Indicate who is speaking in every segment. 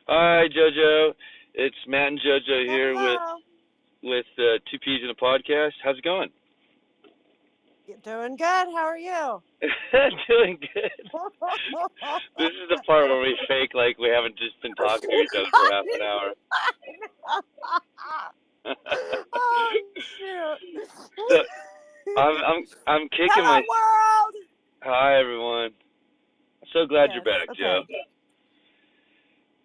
Speaker 1: Hi, JoJo. It's Matt and JoJo here with
Speaker 2: Hello.
Speaker 1: with Two Peas in a Podcast. How's it going?
Speaker 2: You doing good? How are you?
Speaker 1: Doing good. This is the part where we fake like we haven't just been talking to each other for half an hour.
Speaker 2: Oh shoot!
Speaker 1: So I'm kicking
Speaker 2: Hello,
Speaker 1: my.
Speaker 2: world.
Speaker 1: Hi, everyone. I'm so glad you're
Speaker 2: Yes.
Speaker 1: back, Joe.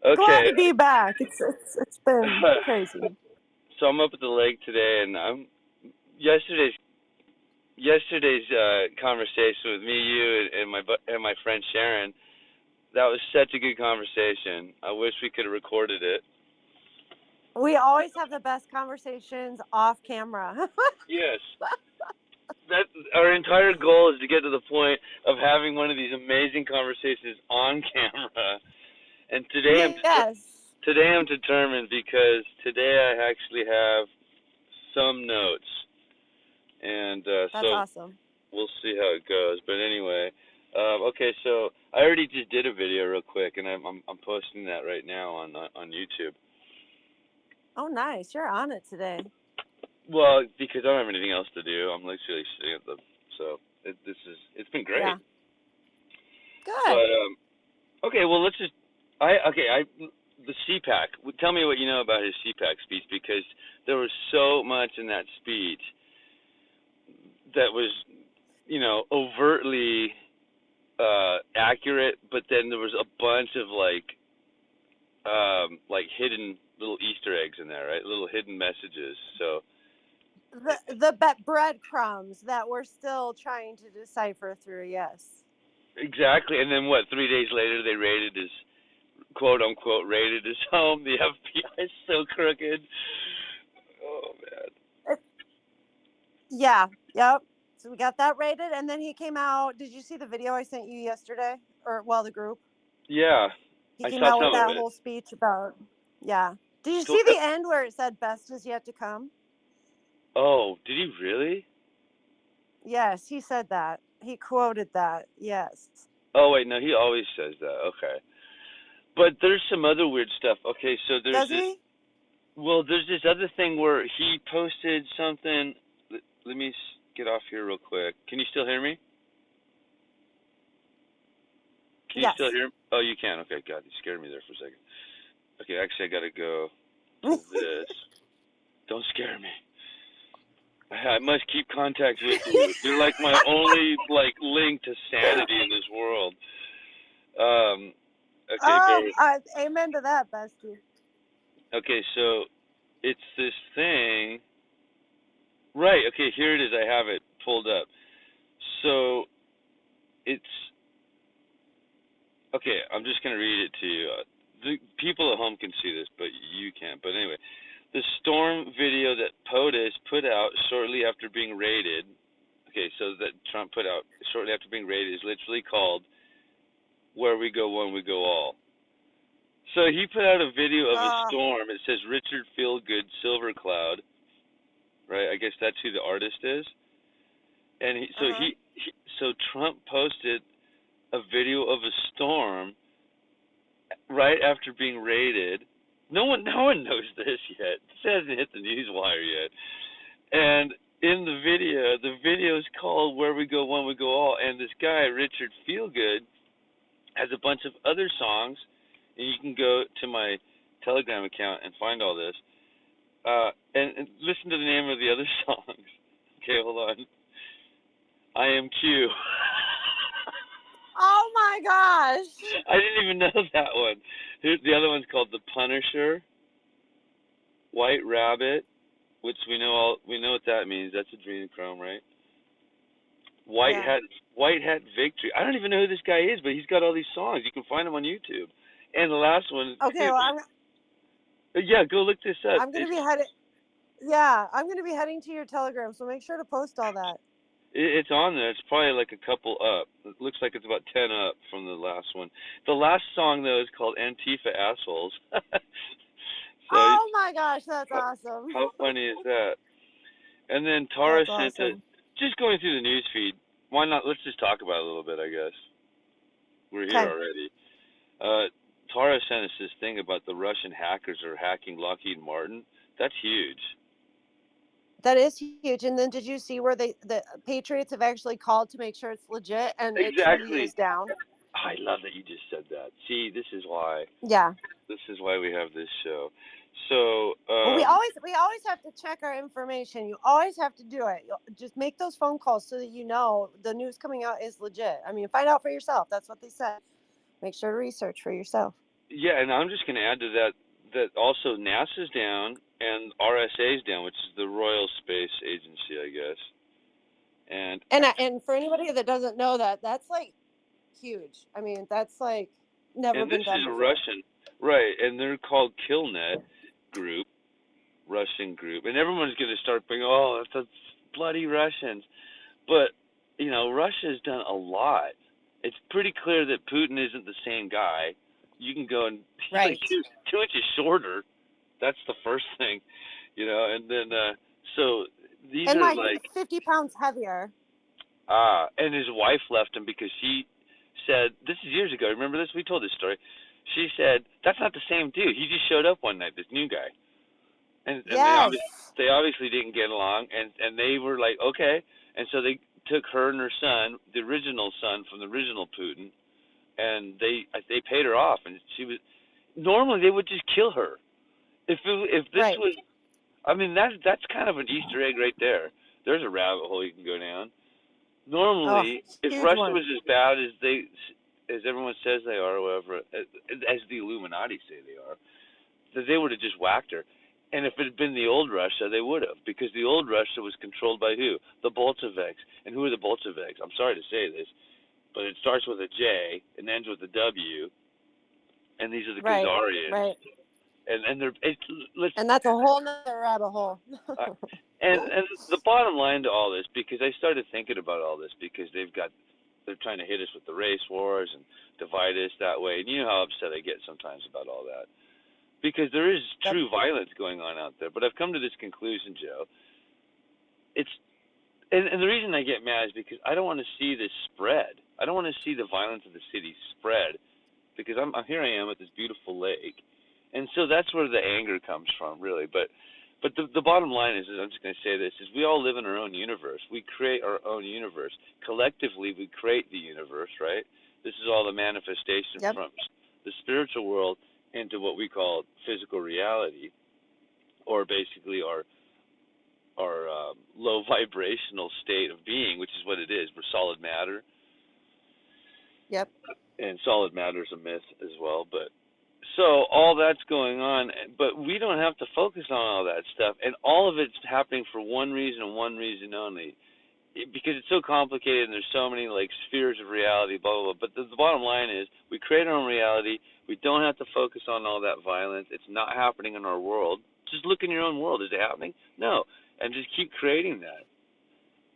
Speaker 2: Okay. Glad
Speaker 1: Okay.
Speaker 2: to be back. It's been crazy.
Speaker 1: So I'm up at the lake today, and I'm yesterday's conversation with me, you, and my friend Sharon. That was such a good conversation. I wish we could have recorded it.
Speaker 2: We always have the best conversations off camera.
Speaker 1: Yes. That our entire goal is to get to the point of having one of these amazing conversations on camera. And
Speaker 2: Yes.
Speaker 1: today I'm determined because today I actually have some notes, and
Speaker 2: That's
Speaker 1: so
Speaker 2: awesome.
Speaker 1: we'll see how it goes. But anyway, okay, so I already just did a video real quick, and I'm posting that right now on YouTube.
Speaker 2: Oh, nice. You're on it today.
Speaker 1: Well, because I don't have anything else to do, I'm literally sitting at the so it's been great.
Speaker 2: Yeah.
Speaker 1: But
Speaker 2: Good.
Speaker 1: okay, well let's just I the CPAC. Tell me what you know about his CPAC speech because there was so much in that speech that was overtly accurate, but then there was a bunch of like hidden little Easter eggs in there, right? Little hidden messages. So
Speaker 2: The breadcrumbs that we're still trying to decipher through. Yes.
Speaker 1: exactly. And then what? 3 days later, they raided his quote unquote raided his home. The FBI is so crooked. Oh man.
Speaker 2: Yeah. Yep. So we got that rated, and then he came out. Did you see the video I sent you yesterday, or well, the group?
Speaker 1: Yeah,
Speaker 2: He
Speaker 1: I
Speaker 2: came
Speaker 1: saw
Speaker 2: out with
Speaker 1: some of
Speaker 2: that
Speaker 1: it.
Speaker 2: whole speech about. Yeah. Did you
Speaker 1: So,
Speaker 2: see the end where it said "best is yet to come"?
Speaker 1: oh, did he really?
Speaker 2: Yes, he said that. He quoted that. Yes.
Speaker 1: Oh wait, no, he always says that. Okay, but there's some other weird stuff. Okay, so
Speaker 2: Does he?
Speaker 1: there's this other thing where he posted something. Let me get off here real quick. Can you still hear me? Can you still
Speaker 2: Yes.
Speaker 1: hear me? Oh, you can. Okay, God, you scared me there for a second. Okay, actually, I gotta go to this. Don't scare me. I must keep contact with you. You're like my only link to sanity in this world. Um. Okay,
Speaker 2: Amen to that, bestie.
Speaker 1: Okay, so it's this thing. Right. Okay, here it is. I have it pulled up. So it's okay. I'm just gonna read it to you. The people at home can see this, but you can't. But anyway, the storm video that POTUS put out shortly after being raided. Okay, so that Trump put out shortly after being raided is literally called "Where We Go One, We Go All." So he put out a video of a
Speaker 2: Uh,
Speaker 1: storm. It says Richard Feelgood Silver Cloud. Right. I guess that's who the artist is. And
Speaker 2: uh-huh.
Speaker 1: so Trump posted a video of a storm right after being raided. No one knows this yet. This hasn't hit the news wire yet. And in the video is called "Where We Go One We Go All," and this guy Richard Feelgood has a bunch of other songs, and you can go to my Telegram account and find all this. And listen to the name of the other songs. Okay, hold on. I Am Q.
Speaker 2: Oh my gosh.
Speaker 1: I didn't even know that one. The other one's called The Punisher, White Rabbit, which we know what that means. That's adrenochrome, right? White
Speaker 2: Yeah.
Speaker 1: Hat White Hat Victory. I don't even know who this guy is, but he's got all these songs. You can find them on YouTube. And the last one,
Speaker 2: Okay. Well,
Speaker 1: yeah, go look this up.
Speaker 2: I'm gonna be heading. Yeah, I'm gonna be heading to your Telegram, so make sure to post all that.
Speaker 1: It's on there. It's probably like a couple up. It looks like it's about 10 up from the last one. The last song though is called Antifa Assholes. So
Speaker 2: Oh my gosh, that's
Speaker 1: how,
Speaker 2: awesome.
Speaker 1: how funny is that? And then Tara
Speaker 2: That's
Speaker 1: sent a
Speaker 2: awesome.
Speaker 1: just going through the news feed. Why not? Let's just talk about it a little bit. I guess we're here
Speaker 2: Okay.
Speaker 1: already. Tara sent us this thing about the Russian hackers are hacking Lockheed Martin. That's huge.
Speaker 2: That is huge. And then did you see where the Patriots have actually called to make sure it's legit and it truly
Speaker 1: Exactly.
Speaker 2: is down?
Speaker 1: I love that you just said that. See, this is why.
Speaker 2: Yeah.
Speaker 1: This is why we have this show. So,
Speaker 2: Well, we always have to check our information. You always have to do it. Just make those phone calls so that you know the news coming out is legit. I mean, find out for yourself. That's what they said. Make sure to research for yourself.
Speaker 1: yeah, and I'm just going to add to that that also NASA's down and RSA's down, which is the Royal Space Agency, I guess. And
Speaker 2: And for anybody that doesn't know that, that's like huge. I mean, that's like never
Speaker 1: and this
Speaker 2: been
Speaker 1: is
Speaker 2: done
Speaker 1: a
Speaker 2: before.
Speaker 1: Russian, right? And they're called Killnet Group, Russian group, and everyone's going to start being, oh, it's the bloody Russians. But Russia's done a lot. It's pretty clear that Putin isn't the same guy. You can go and he's like
Speaker 2: Right.
Speaker 1: two inches shorter. That's the first thing, and then so these
Speaker 2: And
Speaker 1: are
Speaker 2: like
Speaker 1: like
Speaker 2: 50 pounds heavier.
Speaker 1: and his wife left him because she said, this is years ago. Remember this? We told this story. She said that's not the same dude. He just showed up one night. This new guy, and
Speaker 2: Yes.
Speaker 1: they obviously didn't get along, and they were like okay, and so they took her and her son, the original son from the original Putin, and they paid her off, and she was normally they would just kill her if this
Speaker 2: Right.
Speaker 1: was. I mean that's kind of an Easter egg right there. There's a rabbit hole you can go down.
Speaker 2: Oh,
Speaker 1: Normally, if
Speaker 2: huge
Speaker 1: Russia
Speaker 2: one.
Speaker 1: was as bad as everyone says they are, or whatever, as the Illuminati say they are, that they would have just whacked her. And if it had been the old Russia, they would have, because the old Russia was controlled by who? The Bolsheviks. And who are the Bolsheviks? I'm sorry to say this, but it starts with a J and ends with a W, and these are the
Speaker 2: Right.
Speaker 1: Khazarians.
Speaker 2: Right.
Speaker 1: And they're let's
Speaker 2: And that's a whole nother rabbit hole.
Speaker 1: uh, and the bottom line to all this, because I started thinking about all this, because they're trying to hit us with the race wars and divide us that way, and you know how upset I get sometimes about all that, because there is
Speaker 2: Yep.
Speaker 1: true violence going on out there. But I've come to this conclusion, Joe. It's and the reason I get mad is because I don't want to see this spread. I don't want to see the violence of the city spread, because I'm here. I am at this beautiful lake, and so that's where the anger comes from, really. But the bottom line is I'm just going to say this: is we all live in our own universe. We create our own universe collectively. We create the universe, right? This is all the manifestation
Speaker 2: Yep.
Speaker 1: from the spiritual world into what we call physical reality, or basically our low vibrational state of being, which is what it is. We're solid matter,
Speaker 2: Yep.
Speaker 1: and solid matter is a myth as well. But so all that's going on, but we don't have to focus on all that stuff, and all of it's happening for one reason and one reason only. Because it's so complicated and there's so many like spheres of reality, blah blah blah. But the bottom line is, we create our own reality. We don't have to focus on all that violence. It's not happening in our world. Just look in your own world. Is it happening? No. And just keep creating that.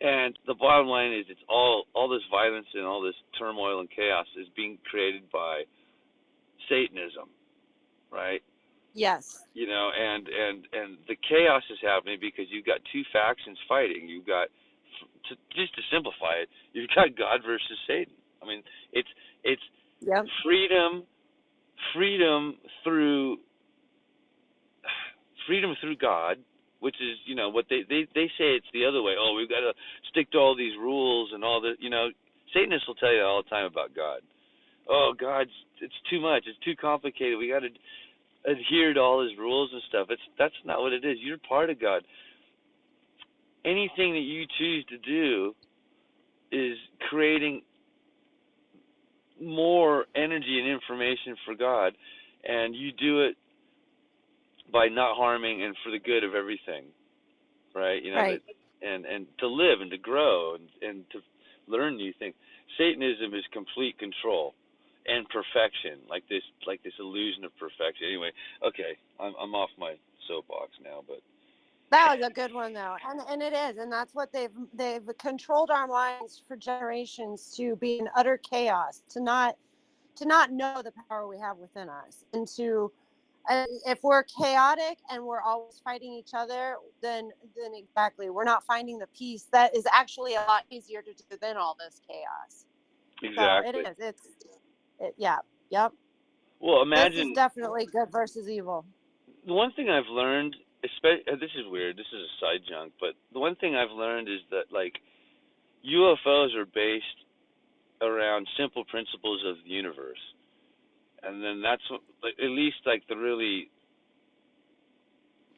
Speaker 1: And the bottom line is, it's all this violence and all this turmoil and chaos is being created by Satanism, right?
Speaker 2: Yes.
Speaker 1: And the chaos is happening because you've got two factions fighting. You've got, just to simplify it, you've got God versus Satan. I mean, it's
Speaker 2: Yep.
Speaker 1: freedom through God, which is what they say it's the other way. Oh, we've got to stick to all these rules and all the Satanists will tell you all the time about God. Oh, God's it's too much. It's too complicated. We got to adhere to all his rules and stuff. That's not what it is. You're part of God. Anything that you choose to do is creating more energy and information for God, and you do it by not harming and for the good of everything, right?
Speaker 2: Right.
Speaker 1: And to live and to grow and to learn new things. Satanism is complete control and perfection, like this illusion of perfection. Anyway, okay, I'm off my soapbox now, but
Speaker 2: That was a good one though. And it is. And that's what they've controlled our minds for generations to be in utter chaos, to not know the power we have within us, and to if we're chaotic and we're always fighting each other, then exactly, we're not finding the peace that is actually a lot easier to do than all this chaos. So it
Speaker 1: exactly.
Speaker 2: is. Yeah. Yep.
Speaker 1: Well,
Speaker 2: This is
Speaker 1: imagine
Speaker 2: definitely good versus evil.
Speaker 1: the one thing I've learned, this is weird, this is a side junk, but the one thing I've learned is that like UFOs are based around simple principles of the universe, and then that's what, like, at least like the really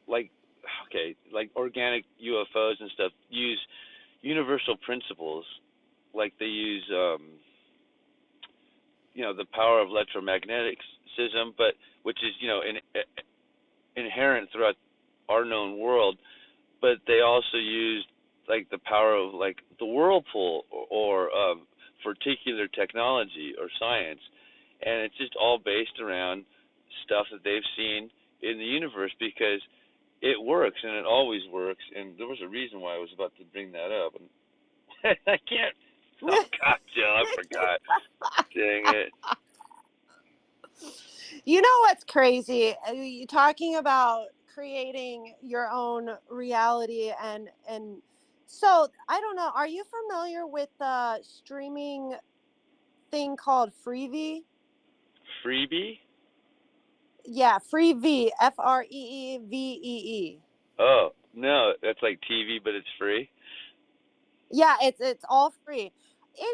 Speaker 1: like okay, like organic UFOs and stuff use universal principles, like they use the power of electromagnetism, but which is inherent throughout our known world, but they also use like the power of like the whirlpool or particular technology or science, and it's just all based around stuff that they've seen in the universe because it works and it always works. And there was a reason why I was about to bring that up, and I can't. Oh God, Jill, I forgot. Dang it.
Speaker 2: You know what's crazy? You talking about creating your own reality and so I don't know. Are you familiar with the streaming thing called Freevee?
Speaker 1: Freebie?
Speaker 2: Yeah, Freevee, FREEVEE.
Speaker 1: Oh no, that's like TV, but it's free.
Speaker 2: Yeah, it's all free.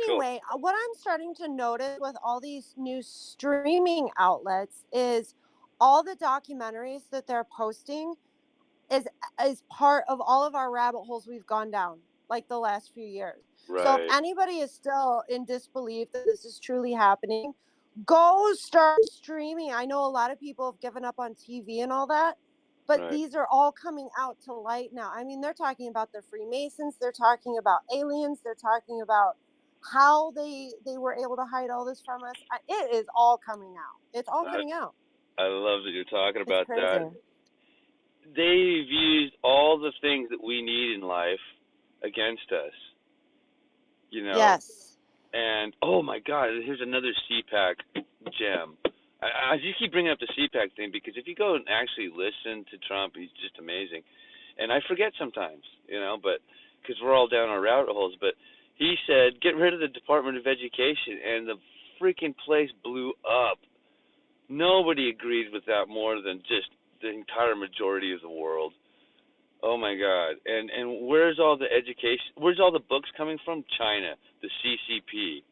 Speaker 1: Cool.
Speaker 2: Anyway, what I'm starting to notice with all these new streaming outlets is all the documentaries that they're posting is is part of all of our rabbit holes we've gone down like the last few years. So if
Speaker 1: Right.
Speaker 2: anybody is still in disbelief that this is truly happening, go start streaming. I know a lot of people have given up on TV and all that, but
Speaker 1: Right.
Speaker 2: these are all coming out to light now. I mean, they're talking about the Freemasons, they're talking about aliens, they're talking about how they were able to hide all this from us. It is all coming out. It's all
Speaker 1: I
Speaker 2: coming out.
Speaker 1: I love that you're talking
Speaker 2: It's
Speaker 1: about that.
Speaker 2: crazy.
Speaker 1: They've used all the things that we need in life against us, you know.
Speaker 2: Yes.
Speaker 1: And oh my God, here's another CPAC gem. I just keep bringing up the CPAC thing because if you go and actually listen to Trump, he's just amazing. And I forget sometimes, but because we're all down our rabbit holes. But he said, get rid of the Department of Education, and the freaking place blew up. Nobody agreed with that more than just the entire majority of the world. Oh my God! And where's all the education? Where's all the books coming from? China, the CCP,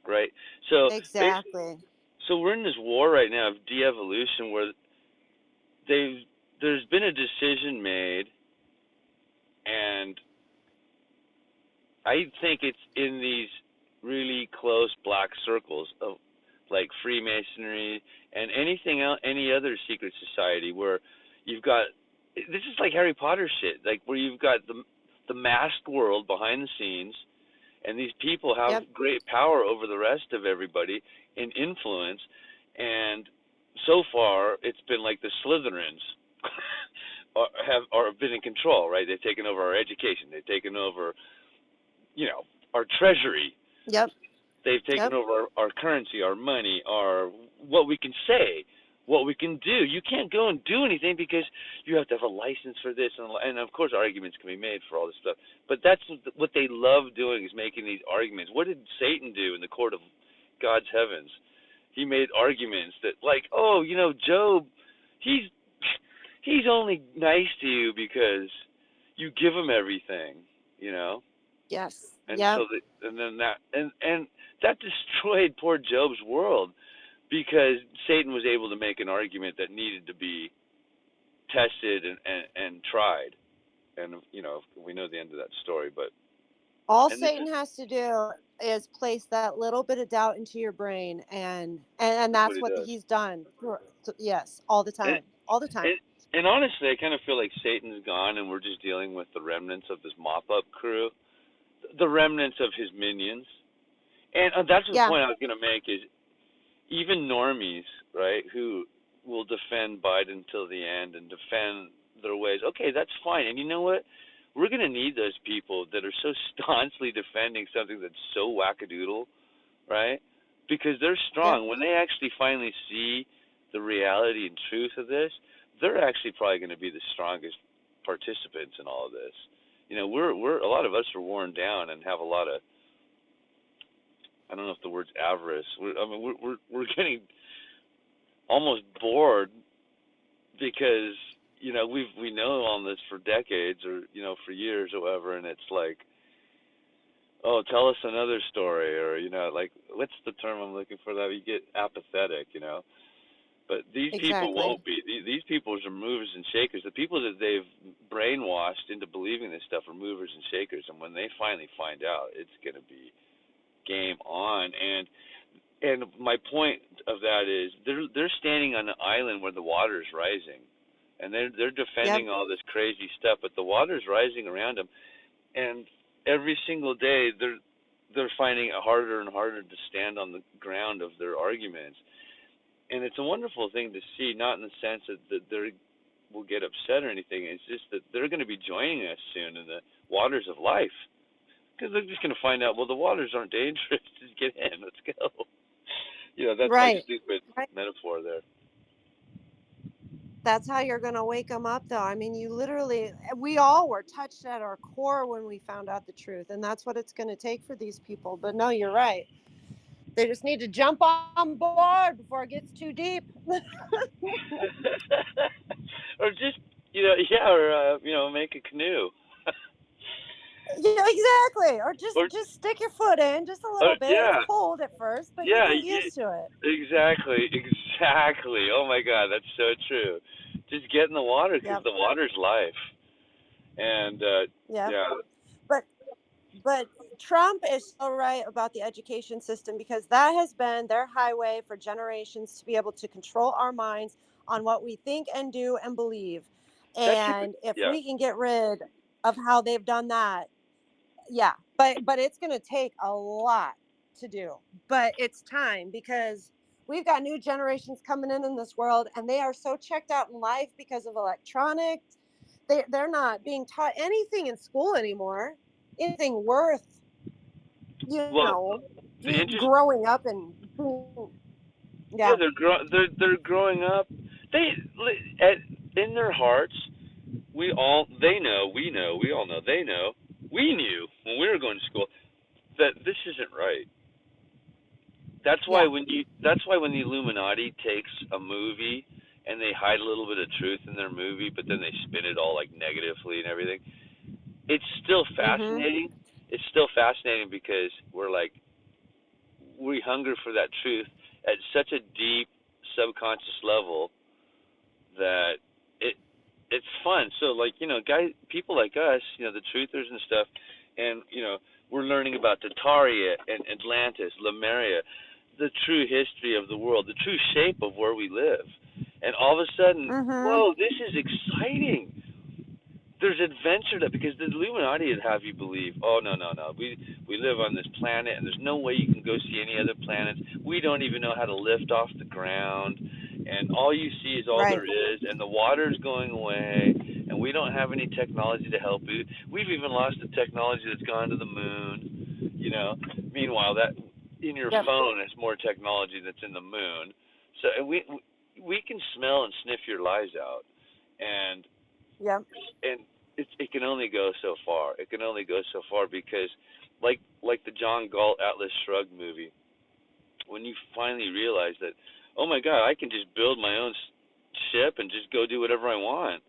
Speaker 1: right? So basically,
Speaker 2: Exactly.
Speaker 1: so we're in this war right now of de-evolution where they've there's been a decision made, and I think it's in these really close black circles of like Freemasonry and anything else, any other secret society where you've got this is like Harry Potter shit, like where you've got the masked world behind the scenes, and these people have
Speaker 2: Yep.
Speaker 1: great power over the rest of everybody and influence, and so far it's been like the Slytherins have been in control, right? They've taken over our education, they've taken over our treasury.
Speaker 2: Yep.
Speaker 1: They've taken
Speaker 2: Yep.
Speaker 1: over our currency, our money, our what we can say, what we can do. You can't go and do anything because you have to have a license for this, and of course arguments can be made for all this stuff. But that's what they love doing, is making these arguments. What did Satan do in the court of God's heavens? He made arguments that, like, oh, Job, he's he's only nice to you because you give him everything.
Speaker 2: Yes.
Speaker 1: And
Speaker 2: Yep.
Speaker 1: so and then and that destroyed poor Job's world because Satan was able to make an argument that needed to be tested and tried. And we know the end of that story, but
Speaker 2: All
Speaker 1: and this
Speaker 2: Satan
Speaker 1: is
Speaker 2: has to do is place that little bit of doubt into your brain, and
Speaker 1: that's what
Speaker 2: that's
Speaker 1: he
Speaker 2: what
Speaker 1: does.
Speaker 2: he's done. Yes, all the
Speaker 1: And
Speaker 2: time. All the time.
Speaker 1: and and honestly, I kind of feel like Satan's gone, and we're just dealing with the remnants of this mop-up crew, the remnants of his minions. And that's the
Speaker 2: Yeah.
Speaker 1: point I was going to make is even normies, right, who will defend Biden till the end and defend their ways. Okay, that's fine. And you know what? We're going to need those people that are so staunchly defending something that's so wackadoodle, right? Because they're
Speaker 2: Yep.
Speaker 1: strong. When they actually finally see the reality and truth of this, they're actually probably going to be the strongest participants in all of this. We're a lot of us are worn down and have a lot of, I don't know if the word's avarice. We're getting almost bored because we know all this for decades or for years or whatever, and it's like, oh, tell us another story, or like, what's the term I'm looking for? That you get apathetic. But these people
Speaker 2: Exactly.
Speaker 1: won't be. These people are movers and shakers. The people that they've brainwashed into believing this stuff are movers and shakers, and when they finally find out, it's going to be game on. And my point of that is they're standing on an island where the water is rising, and they're
Speaker 2: Yep.
Speaker 1: defending all this crazy stuff, but the water is rising around them, and every single day they're finding it harder and harder to stand on the ground of their arguments. And it's a wonderful thing to see, not in the sense that they will get upset or anything. It's just that they're going to be joining us soon in the waters of life, because they're just going to find out, well, the waters aren't dangerous. Just get in. Let's go. That's my
Speaker 2: Right.
Speaker 1: stupid
Speaker 2: Right.
Speaker 1: metaphor there.
Speaker 2: That's how you're going to wake them up, though. I mean, we all were touched at our core when we found out the truth. And that's what it's going to take for these people. But no, you're right. They just need to jump on board before it gets too deep.
Speaker 1: Or just, yeah, or, make a canoe.
Speaker 2: Yeah, exactly. Or
Speaker 1: Or,
Speaker 2: just stick your foot in just a little bit. It's
Speaker 1: yeah,
Speaker 2: cold at first, but you
Speaker 1: yeah,
Speaker 2: get used to it.
Speaker 1: exactly, exactly. Oh my God, that's so true. Just get in the water, because
Speaker 2: Yep.
Speaker 1: the water's life. And
Speaker 2: Yep.
Speaker 1: yeah,
Speaker 2: But but Trump is so right about the education system, because that has been their highway for generations to be able to control our minds on what we think and do and believe.
Speaker 1: that should,
Speaker 2: And if
Speaker 1: yeah,
Speaker 2: we can get rid of how they've done that, yeah. But it's going to take a lot to do. But it's time, because we've got new generations coming in this world, and they are so checked out in life because of electronics. They're not being taught anything in school anymore, anything worth, you
Speaker 1: well,
Speaker 2: know,
Speaker 1: the interest,
Speaker 2: growing up and
Speaker 1: yeah,
Speaker 2: yeah.
Speaker 1: they're growing up. They at in their hearts, we know, we all know, they know, we knew when we were going to school that this isn't right.
Speaker 2: Yeah.
Speaker 1: That's why when the Illuminati takes a movie and they hide a little bit of truth in their movie, but then they spin it all like negatively and everything, it's still
Speaker 2: Mhm.
Speaker 1: fascinating. It's still fascinating because we hunger for that truth at such a deep subconscious level that it it's fun. So, like, people like us, the truthers and stuff, and we're learning about Tartaria and Atlantis, Lemuria, the true history of the world, the true shape of where we live. And all of a sudden,
Speaker 2: Mhm.
Speaker 1: whoa, this is exciting. There's adventure, that because the Illuminati would have you believe, oh, no, no, no, we live on this planet and there's no way you can go see any other planets. We don't even know how to lift off the ground, and all you see is all
Speaker 2: Right.
Speaker 1: there is, and the water's going away, and we don't have any technology to help you. We've even lost the technology that's gone to the moon. Meanwhile, that in your
Speaker 2: Yep.
Speaker 1: phone is more technology that's in the moon. So, and we can smell and sniff your lies out, and
Speaker 2: Yep.
Speaker 1: and it can only go so far. It can only go so far because, like the John Galt Atlas Shrugged movie, when you finally realize that, oh my God, I can just build my own ship and just go do whatever I want,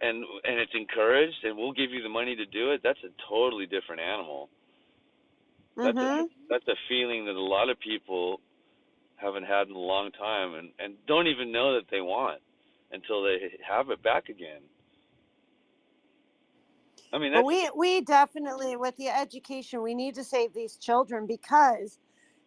Speaker 1: and it's encouraged, and we'll give you the money to do it. That's a totally different animal.
Speaker 2: Mhm.
Speaker 1: That's a feeling that a lot of people haven't had in a long time, and don't even know that they want until they have it back again. I mean,
Speaker 2: But
Speaker 1: that's
Speaker 2: we definitely, with the education, we need to save these children, because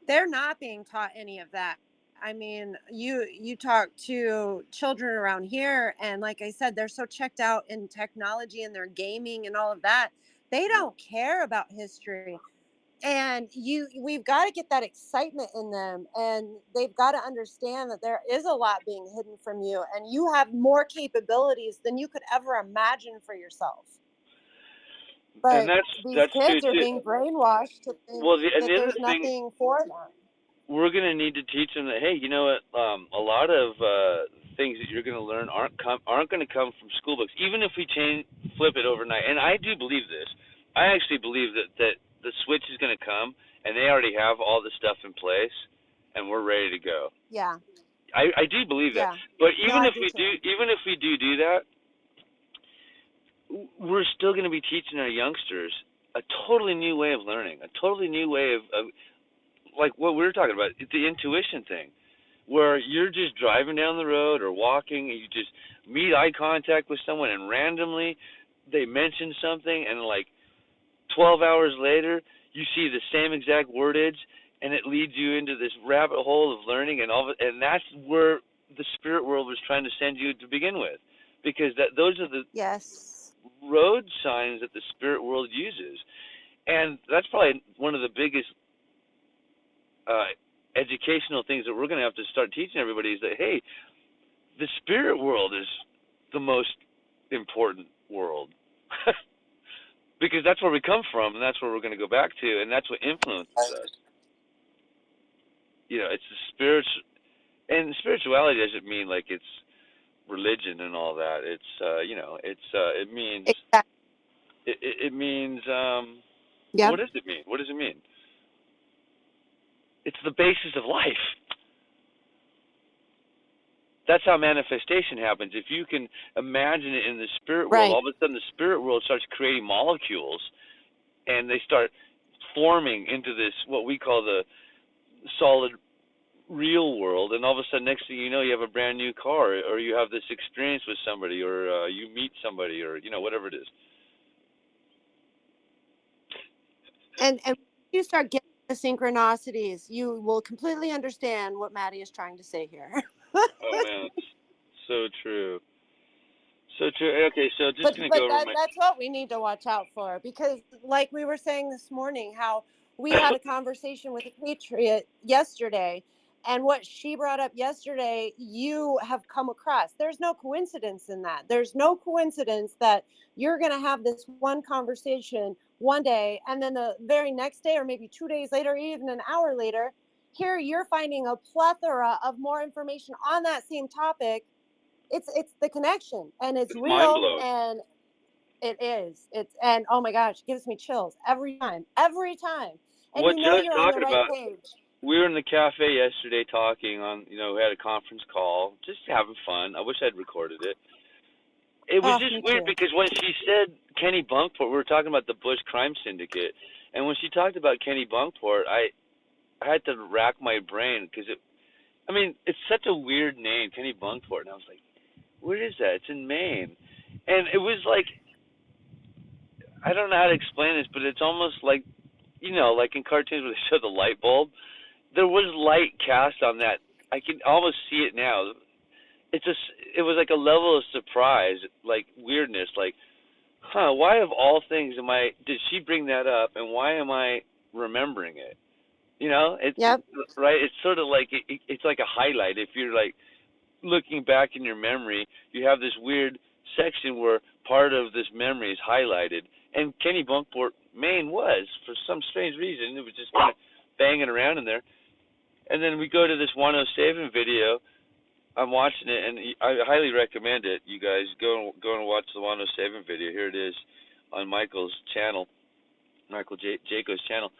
Speaker 2: they're not being taught any of that. I mean, you talk to children around here, and like I said, they're so checked out in technology and their gaming and all of that. They don't care about history. And we've got to get that excitement in them, and they've got to understand that there is a lot being hidden from you, and you have more capabilities than you could ever imagine for yourself.
Speaker 1: and
Speaker 2: But
Speaker 1: that's
Speaker 2: these
Speaker 1: that's true
Speaker 2: kids are
Speaker 1: too.
Speaker 2: being brainwashed to think
Speaker 1: Well, and
Speaker 2: that
Speaker 1: the other
Speaker 2: there's
Speaker 1: thing,
Speaker 2: nothing for them.
Speaker 1: we're going to need to teach them that, hey, you know what? A lot of things that you're going to learn aren't going to come from school books, even if we flip it overnight. And I do believe this. I actually believe that the switch is going to come, and they already have all the stuff in place, and we're ready to go.
Speaker 2: Yeah.
Speaker 1: I do believe that.
Speaker 2: Yeah.
Speaker 1: But
Speaker 2: No,
Speaker 1: even
Speaker 2: I
Speaker 1: if
Speaker 2: do
Speaker 1: we
Speaker 2: too.
Speaker 1: do that, we're still going to be teaching our youngsters a totally new way of learning, a totally new way of like what we were talking about, the intuition thing, where you're just driving down the road or walking and you just meet eye contact with someone and randomly they mention something and like 12 hours later you see the same exact wordage and it leads you into this rabbit hole of learning and that's where the spirit world was trying to send you to begin with, because those are the
Speaker 2: Yes.
Speaker 1: road signs that the spirit world uses. And that's probably one of the biggest educational things that we're going to have to start teaching everybody is that, hey, the spirit world is the most important world. Because that's where we come from, and that's where we're going to go back to, and that's what influences us. You know, it's the spiritual, and spirituality doesn't mean like it's religion and all that. It's you know, it means
Speaker 2: Exactly.
Speaker 1: it means
Speaker 2: Yep.
Speaker 1: what does it mean? What does it mean? It's the basis of life. That's how manifestation happens. If you can imagine it in the spirit world,
Speaker 2: Right.
Speaker 1: all of a sudden the spirit world starts creating molecules, and they start forming into this what we call the solid real world. And all of a sudden, next thing you know, you have a brand new car, or you have this experience with somebody, or you meet somebody, or you know, whatever it is.
Speaker 2: And when you start getting the synchronicities, you will completely understand what Maddie is trying to say here.
Speaker 1: Oh man, so true, so true. Okay, so just gonna go over my.
Speaker 2: That's what we need to watch out for, because like we were saying this morning, how we had a conversation with a patriot yesterday, and what she brought up yesterday you have come across. There's no coincidence in that. There's no coincidence that you're going to have this one conversation one day, and then the very next day, or maybe 2 days later, even an hour later, here you're finding a plethora of more information on that same topic. It's the connection, and it's
Speaker 1: It's mind
Speaker 2: real,
Speaker 1: blowing.
Speaker 2: and it is. It's, and oh my gosh, it gives me chills every time. Every time. And
Speaker 1: What
Speaker 2: you know
Speaker 1: Joe's
Speaker 2: you're on the
Speaker 1: talking
Speaker 2: right
Speaker 1: about.
Speaker 2: page.
Speaker 1: We were in the cafe yesterday talking on, you know, we had a conference call, just having fun. I wish I'd recorded it. It was
Speaker 2: Oh,
Speaker 1: just
Speaker 2: me
Speaker 1: weird
Speaker 2: too.
Speaker 1: because when she said Kenny Bunkport, we were talking about the Bush crime syndicate, and when she talked about Kenny Bunkport, I had to rack my brain because I mean, it's such a weird name, Kenny Bunkport, and I was like, where is that? It's in Maine, and it was like, I don't know how to explain this, but it's almost like, you know, like in cartoons where they show the light bulb. There was light cast on that. I can almost see it now. It was like a level of surprise, like weirdness, like, huh, why of all things did she bring that up, and why am I remembering it? You know,
Speaker 2: Yep.
Speaker 1: right. It's sort of like it's like a highlight. If you're like looking back in your memory, you have this weird section where part of this memory is highlighted. And Kenny Bunkport, Maine was, for some strange reason, it was just kind of banging around in there. And then we go to this Wano Savin video. I'm watching it, and I highly recommend it. You guys go and watch the Wano Savin video. Here it is on Michael's channel, Michael Jaco's channel.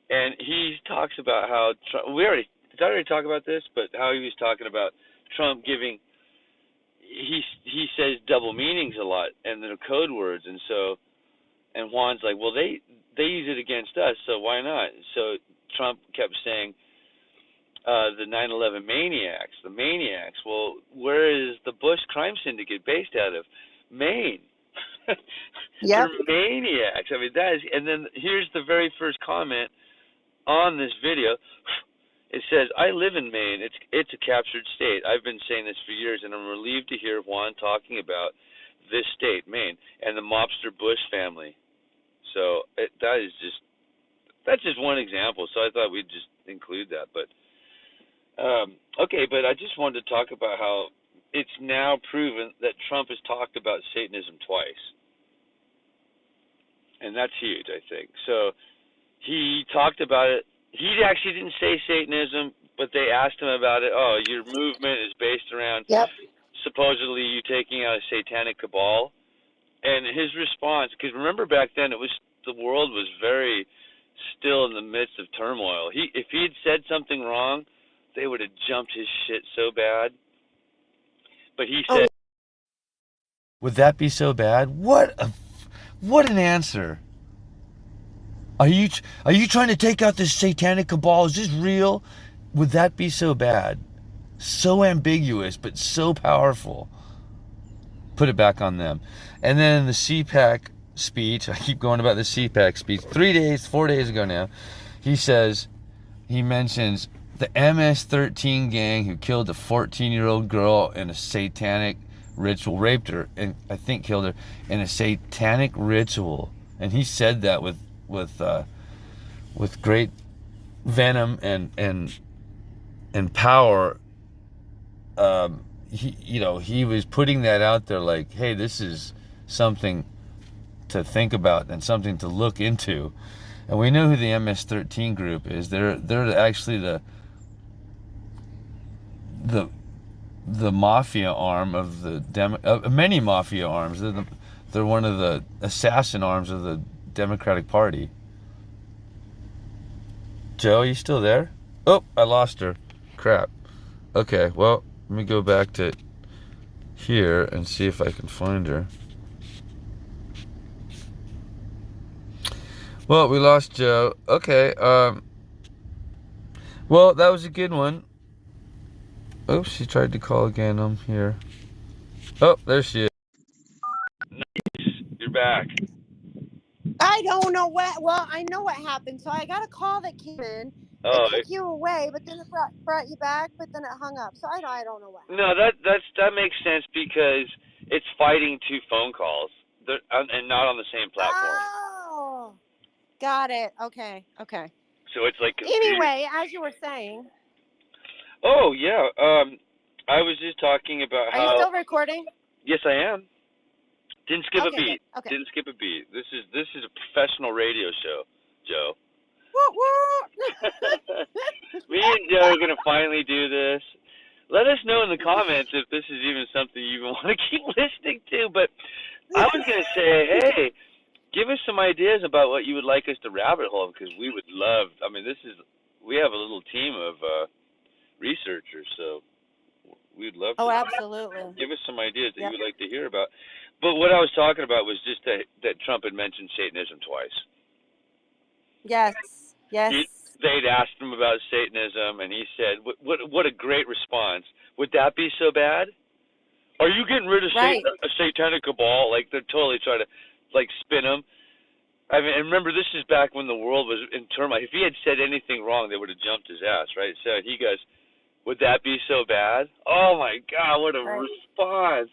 Speaker 1: And he talks about how Trump, did I already talk about this? But how he was talking about Trump giving, he says double meanings a lot, and they're code words, and Juan's like, well, they use it against us, so why not? So Trump kept saying the 9/11 maniacs, the maniacs. Well, where is the Bush crime syndicate based out of? Maine. They're
Speaker 2: Yep.
Speaker 1: maniacs. I mean, that is. And then here's the very first comment on this video. It says, I live in Maine. It's a captured state. I've been saying this for years, and I'm relieved to hear Juan talking about this state, Maine, and the mobster Bush family. So that's just one example. So I thought we'd just include that. But okay, but I just wanted to talk about how it's now proven that Trump has talked about Satanism twice, and that's huge, I think. So he talked about it. He actually didn't say Satanism, but they asked him about it. Oh, your movement is based around
Speaker 2: Yep.
Speaker 1: supposedly you taking out a satanic cabal. And his response, because remember back then the world was very still in the midst of turmoil. If he had said something wrong, they would have jumped his shit so bad. But he
Speaker 2: Oh,
Speaker 1: said, "Would that be so bad?" What an answer. Are you trying to take out this satanic cabal? Is this real? Would that be so bad? So ambiguous, but so powerful. Put it back on them. And then the CPAC speech, I keep going about the CPAC speech, 4 days ago now, he mentions the MS-13 gang who killed a 14-year-old girl in a satanic ritual, raped her, and I think killed her in a satanic ritual. And he said that with great venom and power. He was putting that out there like, hey, this is something to think about and something to look into. And we know who the MS-13 group is. They're actually the mafia arm of the many mafia arms. They're one of the assassin arms of the Democratic Party. Joe, are you still there? Oh, I lost her. Crap. Okay, well, let me go back to here and see if I can find her. Well, we lost Joe. Okay, well, that was a good one. Oops, she tried to call again. I'm here. Oh, there she is. Nice. You're back.
Speaker 2: I don't know what. Well, I know what happened. So I got a call that came in. It
Speaker 1: Oh,
Speaker 2: took you away, but then it brought you back, but then it hung up. So I don't know what happened.
Speaker 1: no, that makes sense because it's fighting two phone calls, and not on the same platform.
Speaker 2: Oh, got it. Okay.
Speaker 1: So it's like competing.
Speaker 2: Anyway, as you were saying,
Speaker 1: Oh yeah. I was just talking about
Speaker 2: are you
Speaker 1: how.
Speaker 2: still recording?
Speaker 1: Yes, I am. Didn't skip a
Speaker 2: Okay,
Speaker 1: beat.
Speaker 2: good. Okay.
Speaker 1: Didn't skip a beat. This is a professional radio show, Joe. Me and Joe are gonna finally do this. Let us know in the comments if this is even something you even want to keep listening to. But I was gonna say, hey, give us some ideas about what you would like us to rabbit hole, because we would love. I mean, we have a little team of researchers, so we'd love
Speaker 2: Oh,
Speaker 1: to
Speaker 2: absolutely.
Speaker 1: give us some ideas that you
Speaker 2: Yep.
Speaker 1: would like to hear about. But what I was talking about was just that Trump had mentioned Satanism twice.
Speaker 2: Yes.
Speaker 1: They'd asked him about Satanism, and he said, "What a great response! Would that be so bad? Are you getting rid of
Speaker 2: Right.
Speaker 1: a satanic cabal?" Like they're totally trying to like spin him. I mean, and remember, this is back when the world was in turmoil. If he had said anything wrong, they would have jumped his ass, right? So he goes, "Would that be so bad?" Oh my God, what a response!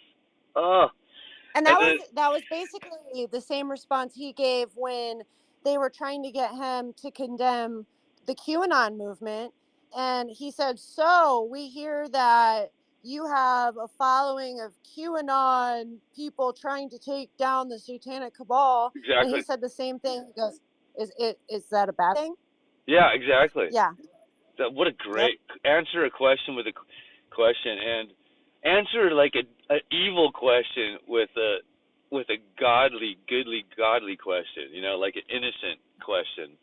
Speaker 1: Oh,
Speaker 2: And
Speaker 1: and
Speaker 2: that was basically the same response he gave when they were trying to get him to condemn the QAnon movement. And he said, "So we hear that you have a following of QAnon people trying to take down the satanic cabal." And he
Speaker 1: exactly.
Speaker 2: said the same thing. He goes, "Is that a bad thing?"
Speaker 1: Yeah, exactly.
Speaker 2: Yeah.
Speaker 1: What a
Speaker 2: Yep.
Speaker 1: great answer a question with a question, and answer like a evil question with a godly question. Like an innocent question.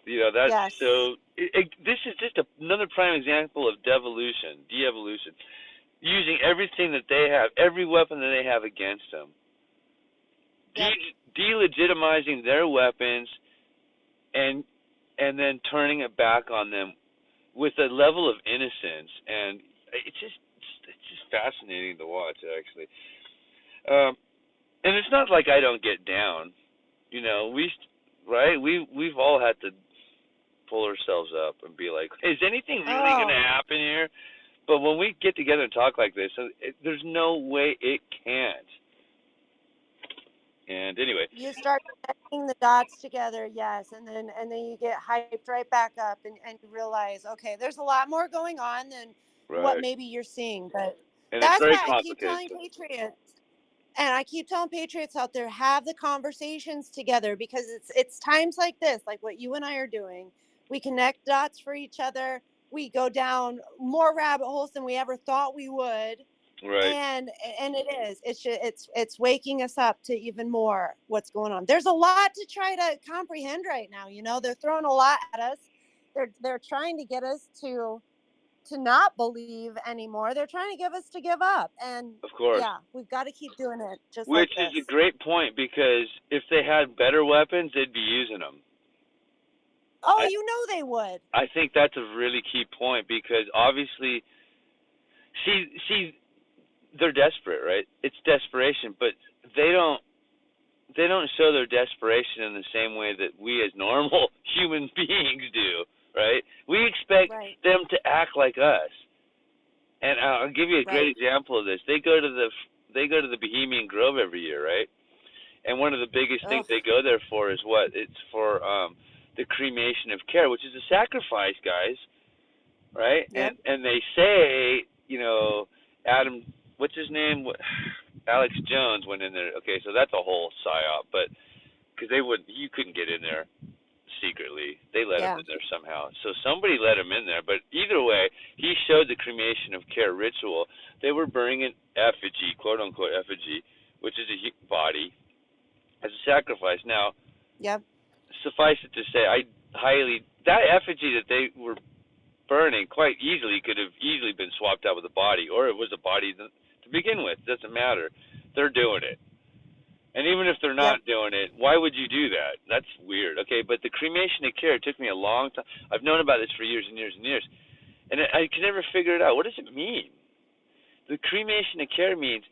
Speaker 1: That's
Speaker 2: Yes.
Speaker 1: so. This is just another prime example of de-evolution, using everything that they have, every weapon that they have against them,
Speaker 2: Yep.
Speaker 1: delegitimizing their weapons, and then turning it back on them with a level of innocence, and it's just fascinating to watch, actually. And it's not like I don't get down, we've all had to pull ourselves up and be like, is anything really going to happen here? But when we get together and talk like this, there's no way it can't. And anyway,
Speaker 2: You start connecting the dots together, yes, and then you get hyped right back up, and you realize, okay, there's a lot more going on than what
Speaker 1: right,
Speaker 2: maybe you're seeing. But
Speaker 1: and it's
Speaker 2: that's
Speaker 1: very
Speaker 2: why I keep
Speaker 1: complicated
Speaker 2: telling
Speaker 1: stuff.
Speaker 2: patriots, and I keep telling patriots out there, have the conversations together, because it's times like this, like what you and I are doing. We connect dots for each other. We go down more rabbit holes than we ever thought we would.
Speaker 1: Right.
Speaker 2: And it is, it's waking us up to even more what's going on. There's a lot to try to comprehend right now. They're throwing a lot at us. They're trying to get us to to not believe anymore. They're trying to give us to give up. And
Speaker 1: Of course.
Speaker 2: yeah, we've got to keep doing it just
Speaker 1: Which
Speaker 2: like
Speaker 1: is a
Speaker 2: this.
Speaker 1: great point, because if they had better weapons, they'd be using them.
Speaker 2: Oh, you know they would.
Speaker 1: I think that's a really key point, because obviously, see, they're desperate, right? It's desperation, but they don't show their desperation in the same way that we as normal human beings do, right? We expect them to act like us. And I'll give you a great example of this. They go to the Bohemian Grove every year, right? And one of the biggest things they go there for is what? It's for the cremation of care, which is a sacrifice, guys, right?
Speaker 2: Yep.
Speaker 1: And they say, Adam, what's his name? Alex Jones went in there. Okay, so that's a whole psyop, but because you couldn't get in there secretly. They let him in there somehow. So somebody let him in there. But either way, he showed the cremation of care ritual. They were burning an effigy, quote unquote effigy, which is a body, as a sacrifice. Now, suffice it to say, that effigy that they were burning quite easily could have easily been swapped out with a body, or it was a body to begin with. It doesn't matter. They're doing it. And even if they're not doing it, why would you do that? That's weird. Okay, but the cremation of care, it took me a long time. I've known about this for years and years and years. And I can never figure it out. What does it mean? The cremation of care means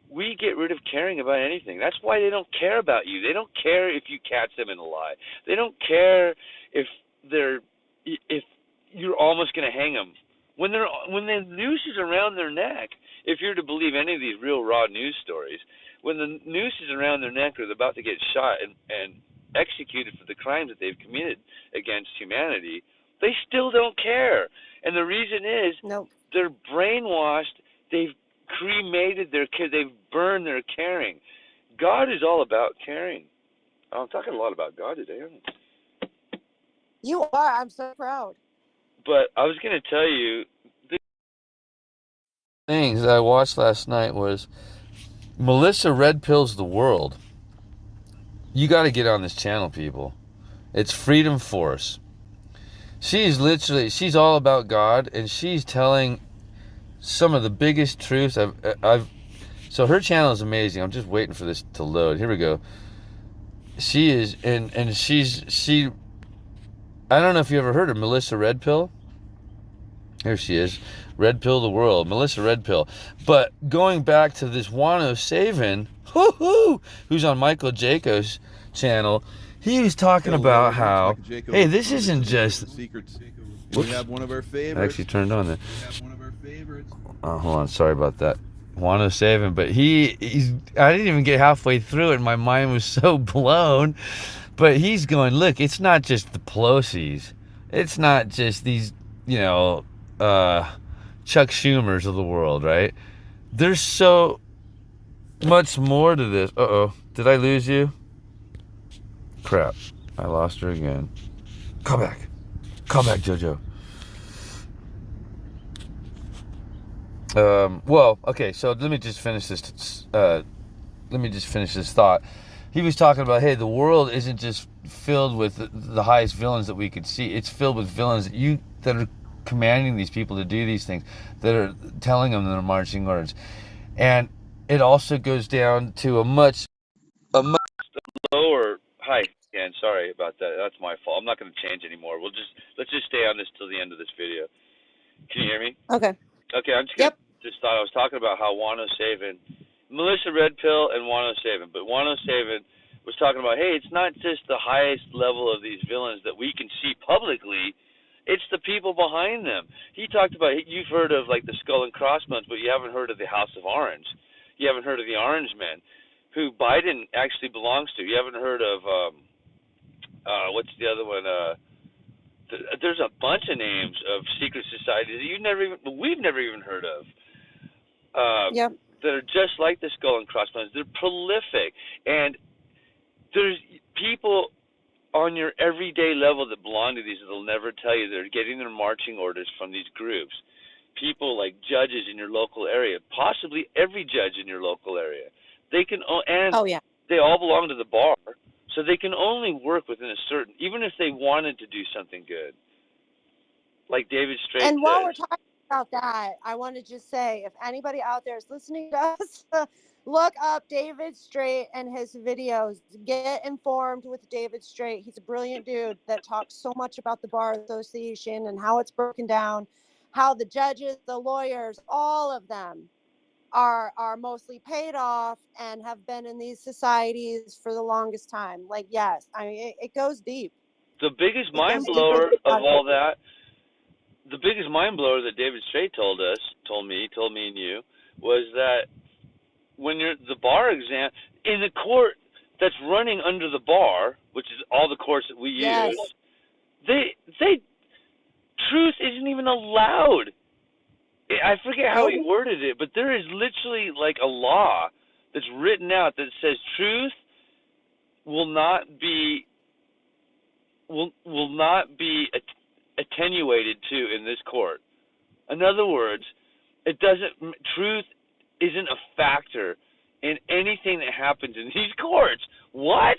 Speaker 1: we get rid of caring about anything. That's why they don't care about you. They don't care if you catch them in a lie. They don't care if you're almost going to hang them. When the noose is around their neck, if you're to believe any of these real raw news stories, when the noose is around their neck or they're about to get shot and executed for the crimes that they've committed against humanity, they still don't care. And the reason is they're brainwashed. They've cremated their care. They've burned their caring. God is all about caring. I'm talking a lot about God today, aren't I?
Speaker 2: You are. I'm so proud.
Speaker 1: But I was going to tell you, the things that I watched last night was Melissa Red Pills the World. You got to get on this channel, people. It's Freedom Force. She's all about God, and she's telling some of the biggest truths so her channel is amazing. I'm just waiting for this to load. Here we go. She is, and she, I don't know if you ever heard of Melissa Red Pill. Here she is. Red Pill the World. Melissa Red Pill. But going back to this Wano Saven, who's on Michael Jaco's channel, he was talking about how, hey, this isn't just...
Speaker 3: We have one of our favorites.
Speaker 1: I actually turned on there. Oh, hold on. Sorry about that. Wano Saven. But I didn't even get halfway through it, and my mind was so blown. But he's going, look, it's not just the Pelosi's. It's not just these, Chuck Schumers of the world, right? There's so much more to this. Uh-oh. Did I lose you? Crap. I lost her again. Come back. Come back, JoJo. Well, okay, so let me just finish this thought. He was talking about, hey, the world isn't just filled with the highest villains that we could see. It's filled with villains that are commanding these people to do these things, that are telling them their marching orders. And it also goes down to a much lower height. Again, sorry about that. That's my fault. I'm not going to change anymore. Let's just stay on this till the end of this video. Can you hear me?
Speaker 2: Okay.
Speaker 1: Okay, I'm just just thought I was talking about how Wano Saven, Melissa Red Pill and Wano Saven, but Wano Saven was talking about, hey, it's not just the highest level of these villains that we can see publicly, it's the people behind them. He talked about, you've heard of like the Skull and Crossbones, but you haven't heard of the House of Orange. You haven't heard of the Orange Men, who Biden actually belongs to. You haven't heard of, what's the other one? There's a bunch of names of secret societies that we've never even heard of. That are just like the Skull and Crossbones. They're prolific, and there's people on your everyday level that belong to these that'll never tell you they're getting their marching orders from these groups. People like judges in your local area, possibly every judge in your local area. They can, and they all belong to the bar, so they can only work within a certain, even if they wanted to do something good. like David Strait
Speaker 2: And while
Speaker 1: said.
Speaker 2: we're talking about that, I want to just say, if anybody out there is listening to us, look up David Strait and his videos. Get informed with David Strait. He's a brilliant dude that talks so much about the Bar Association and how it's broken down, how the judges, the lawyers, all of them are mostly paid off and have been in these societies for the longest time. Like, yes, I mean, it goes deep.
Speaker 1: The biggest
Speaker 2: It
Speaker 1: mind
Speaker 2: goes deeper
Speaker 1: blower
Speaker 2: than
Speaker 1: of all that, the biggest mind blower that David Strait told me and you, was that when you're the bar exam in the court that's running under the bar, which is all the courts that we
Speaker 2: yes.
Speaker 1: use, they truth isn't even allowed. I forget how he worded it, but there is literally like a law that's written out that says truth will not be attenuated to in this court. In other words, truth isn't a factor in anything that happens in these courts. What?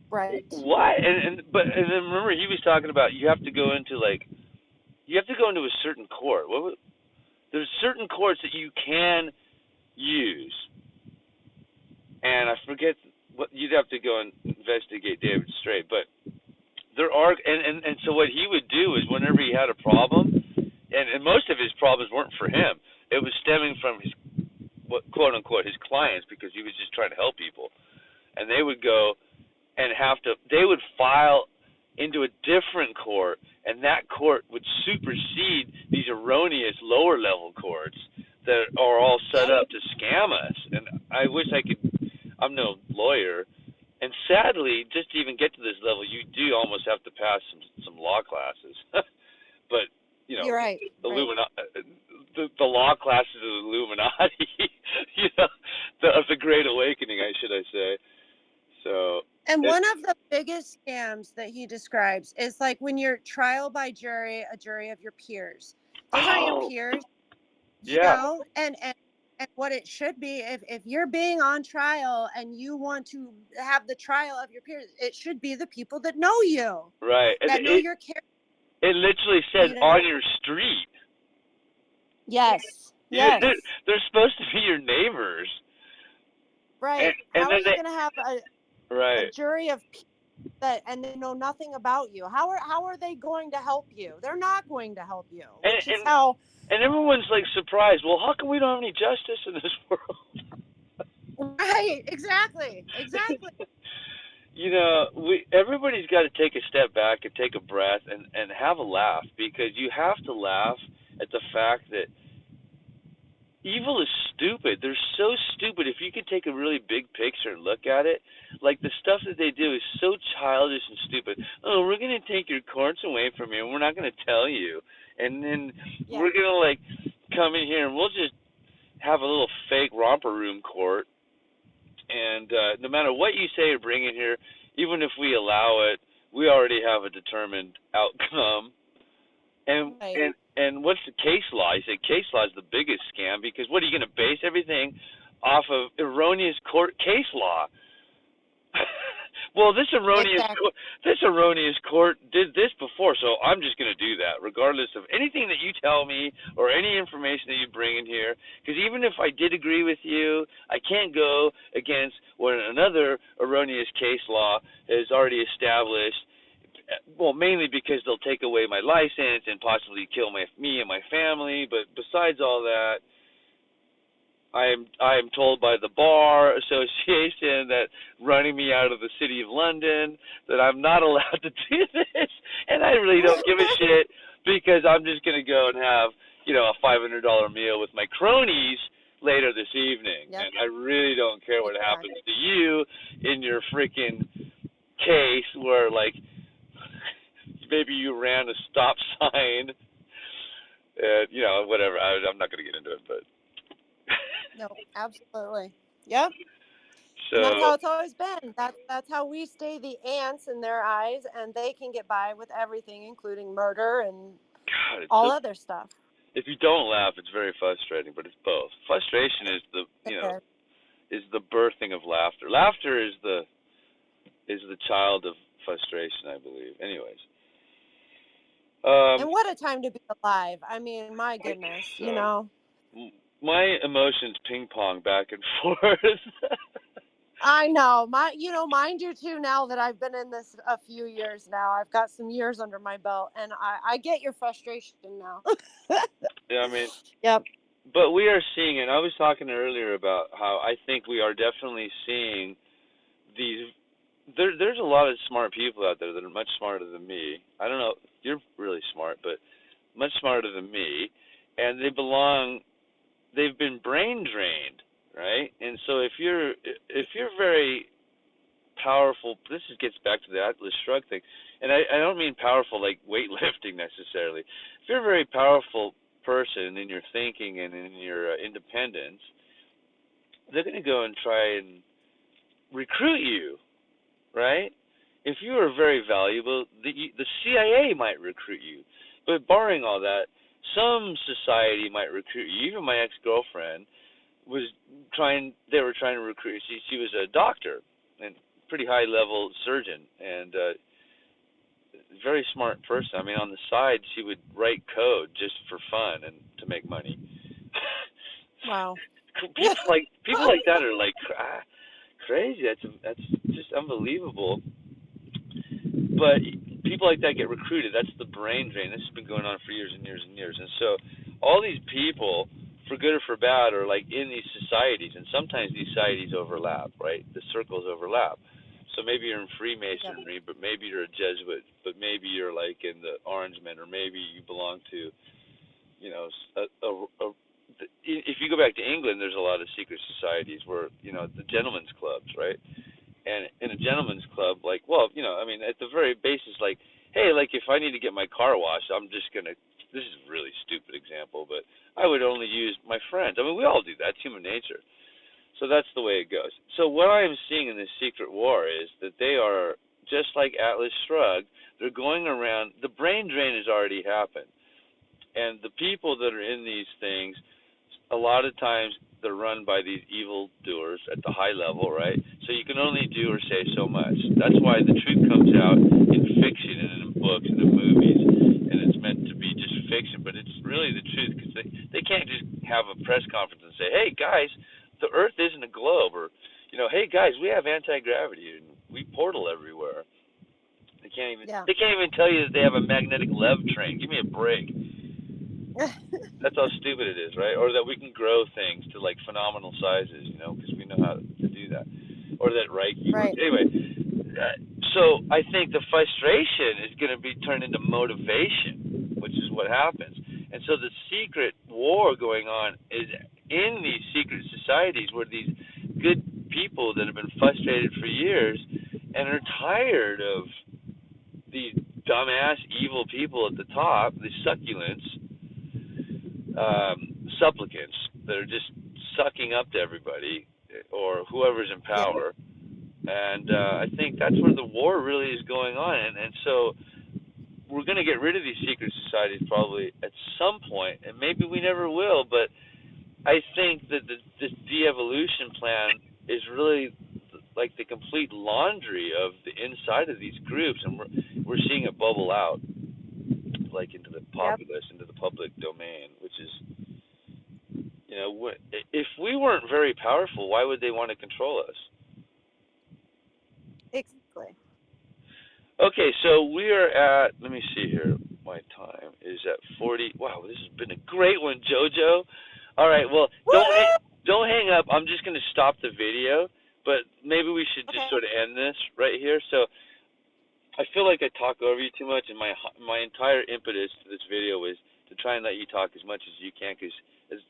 Speaker 2: Right.
Speaker 1: What? And then remember he was talking about you have to go into a certain court. There's certain courts that you can use. And I forget what you'd have to go and investigate David Strait, but there are and so what he would do is whenever he had a problem, and most of his problems weren't for him. It was stemming from his quote unquote his clients, because he was just trying to help people. And they would go and they would file into a different court, and that court would supersede these erroneous lower level courts that are all set up to scam us. And I wish I'm no lawyer, and sadly, just to even get to this level, you do almost have to pass some law classes. But
Speaker 2: you're right.
Speaker 1: The law classes of the Illuminati, of the Great Awakening, should I say. So.
Speaker 2: And one of the biggest scams that he describes is like when you're trial by jury, a jury of your peers. Those aren't your peers, you know? And what it should be, if you're being on trial and you want to have the trial of your peers, it should be the people that know you.
Speaker 1: Right.
Speaker 2: That know your character.
Speaker 1: It literally says on your street.
Speaker 2: Yes. Yes.
Speaker 1: They're supposed to be your neighbors.
Speaker 2: Right. How are you going to have a jury of people and they know nothing about you? How are they going to help you? They're not going to help you.
Speaker 1: And everyone's like surprised. Well, how come we don't have any justice in this world?
Speaker 2: Right. Exactly.
Speaker 1: Everybody's got to take a step back and take a breath and have a laugh, because you have to laugh at the fact that evil is stupid. They're so stupid. If you could take a really big picture and look at it, like the stuff that they do is so childish and stupid. Oh, we're going to take your courts away from you, and we're not going to tell you. And then we're going to come in here and we'll just have a little fake romper room court. And no matter what you say or bring in here, even if we allow it, we already have a determined outcome. And what's the case law? You say case law is the biggest scam, because what are you going to base everything off of? Erroneous court case law. Well, this erroneous court did this before, so I'm just going to do that, regardless of anything that you tell me or any information that you bring in here. Because even if I did agree with you, I can't go against what another erroneous case law has already established. Well, mainly because they'll take away my license and possibly kill me and my family. But besides all that, I am told by the Bar Association that running me out of the City of London that I'm not allowed to do this, and I really don't give a shit, because I'm just going to go and have a $500 meal with my cronies later this evening, and I really don't care what happens to you in your freaking case where maybe you ran a stop sign, whatever. I'm not going to get into it, but.
Speaker 2: No, absolutely. Yep.
Speaker 1: So,
Speaker 2: and that's how it's always been. That's how we stay the ants in their eyes, and they can get by with everything, including murder and all other stuff.
Speaker 1: If you don't laugh, it's very frustrating, but it's both. Frustration is the birthing of laughter. Laughter is the child of frustration, I believe. Anyways. Um,
Speaker 2: And what a time to be alive. I mean, my goodness, you
Speaker 1: so
Speaker 2: know.
Speaker 1: my emotions ping pong back and forth.
Speaker 2: I know. Mine do too now that I've been in this a few years now. I've got some years under my belt and I get your frustration now.
Speaker 1: Yeah, I mean,
Speaker 2: Yep.
Speaker 1: but we are seeing, and I was talking earlier about how I think we are definitely seeing these. There's a lot of smart people out there that are much smarter than me. I don't know, you're really smart, but much smarter than me, and they've been brain drained, right? And so if you're very powerful, gets back to the Atlas Shrugged thing, and I don't mean powerful like weightlifting necessarily. If you're a very powerful person in your thinking and in your independence, they're going to go and try and recruit you, right? If you are very valuable, the CIA might recruit you. But barring all that, some society might recruit you. Even my ex-girlfriend they were trying to recruit. She was a doctor and pretty high level surgeon and very smart person. I mean, on the side, she would write code just for fun and to make money.
Speaker 2: Wow.
Speaker 1: People like that are like crazy. That's just unbelievable. But people like that get recruited. That's the brain drain. This has been going on for years and years and years. And so all these people, for good or for bad, are like in these societies, and sometimes these societies overlap, right? The circles overlap. So maybe you're in
Speaker 2: Yep.
Speaker 1: Freemasonry, but maybe you're a Jesuit, but maybe you're like in the Orangemen, or maybe you belong to, if you go back to England, there's a lot of secret societies where, the gentlemen's clubs, right? And in a gentleman's club, like, well, I mean, at the very basis, like, hey, like, if I need to get my car washed, I'm just gonna. This is a really stupid example, but I would only use my friends. I mean, we all do that. It's human nature. So that's the way it goes. So what I am seeing in this secret war is that they are just like Atlas Shrugged. They're going around. The brain drain has already happened, and the people that are in these things, a lot of times they're run by these evil doers at the high level, right? So you can only do or say so much. That's why the truth comes out in fiction and in books and in movies, and it's meant to be just fiction, but it's really the truth, because they can't just have a press conference and say, hey guys, the Earth isn't a globe, or hey guys, we have anti-gravity and we portal everywhere.
Speaker 2: Yeah.
Speaker 1: They can't even tell you that they have a magnetic lev train. Give me a break. That's how stupid it is, right? Or that we can grow things to like phenomenal sizes, because we know how to do that. Or that Reiki works.
Speaker 2: Right.
Speaker 1: Anyway, so I think the frustration is going to be turned into motivation, which is what happens. And so the secret war going on is in these secret societies where these good people that have been frustrated for years and are tired of these dumbass evil people at the top, the succulents, supplicants that are just sucking up to everybody or whoever's in
Speaker 2: Yeah.
Speaker 1: power. And I think that's where the war really is going on. And so we're going to get rid of these secret societies probably at some point, and maybe we never will, but I think that this de-evolution plan is really like the complete laundry of the inside of these groups, and we're seeing it bubble out like into the
Speaker 2: Yep.
Speaker 1: populace, into the public domain, which is, if we weren't very powerful, why would they want to control us?
Speaker 2: Exactly.
Speaker 1: Okay, so we are at, let me see here, my time is at 40. Wow, this has been a great one, JoJo. All right, well,
Speaker 2: Woo!
Speaker 1: don't hang up. I'm just going to stop the video, but maybe we should just
Speaker 2: Okay.
Speaker 1: sort of end this right here. So I feel like I talk over you too much, and my entire impetus to this video is to try and let you talk as much as you can, because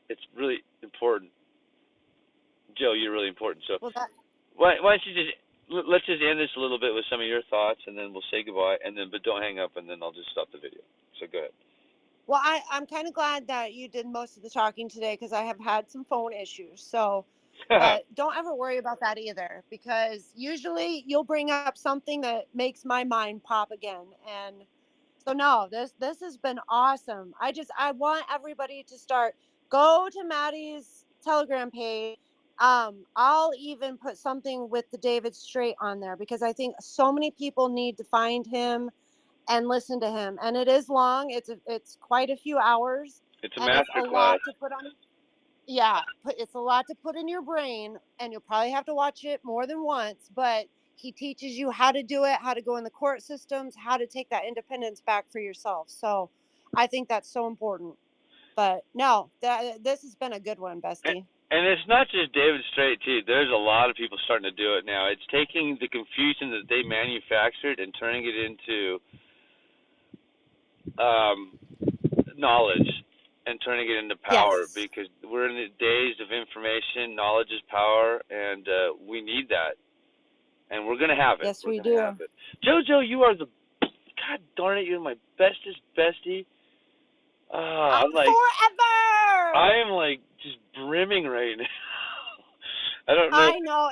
Speaker 1: it's really important. Joe, you're really important. So
Speaker 2: Well, that
Speaker 1: why don't you let's just end this a little bit with some of your thoughts, and then we'll say goodbye, but don't hang up, and then I'll just stop the video. So go ahead.
Speaker 2: Well, I'm kind of glad that you did most of the talking today because I have had some phone issues. So, but don't ever worry about that either, because usually you'll bring up something that makes my mind pop again. And so no, this has been awesome. I want everybody to start, go to Maddie's Telegram page. I'll even put something with the David Straight on there because I think so many people need to find him and listen to him. And it is long. It's quite a few hours.
Speaker 1: It's a
Speaker 2: And it's a
Speaker 1: master
Speaker 2: lot
Speaker 1: class.
Speaker 2: to put on. Yeah, it's a lot to put in your brain, and you'll probably have to watch it more than once. But he teaches you how to do it, how to go in the court systems, how to take that independence back for yourself. So I think that's so important. But no, this has been a good one, Bestie.
Speaker 1: And it's not just David Straight, too. There's a lot of people starting to do it now. It's taking the confusion that they manufactured and turning it into knowledge and turning it into power,
Speaker 2: Yes.
Speaker 1: because we're in the days of information. Knowledge is power, and we need that. And we're going to have it.
Speaker 2: Yes, we
Speaker 1: We're gonna
Speaker 2: do.
Speaker 1: have it. JoJo, you are the, God darn it, you're my bestest bestie. I'm like,
Speaker 2: forever.
Speaker 1: I am like just brimming right now. I don't know.
Speaker 2: I know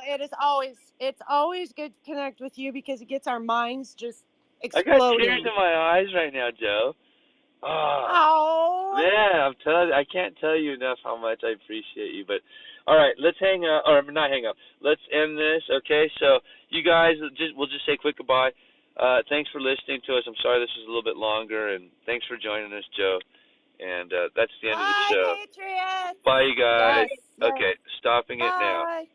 Speaker 2: it's always good to connect with you because it gets our minds just
Speaker 1: I got
Speaker 2: exploding.
Speaker 1: tears in my eyes right now, Joe.
Speaker 2: Oh.
Speaker 1: Man, I'm telling you, I can't tell you enough how much I appreciate you. But all right, let's hang up, or not hang up. Let's end this, okay? So you guys, we'll just say quick goodbye. Thanks for listening to us. I'm sorry this was a little bit longer, and thanks for joining us, Joe. And that's the end of the show.
Speaker 2: Patriots.
Speaker 1: Bye, you guys.
Speaker 2: Yes.
Speaker 1: Okay, stopping it now.
Speaker 2: Bye.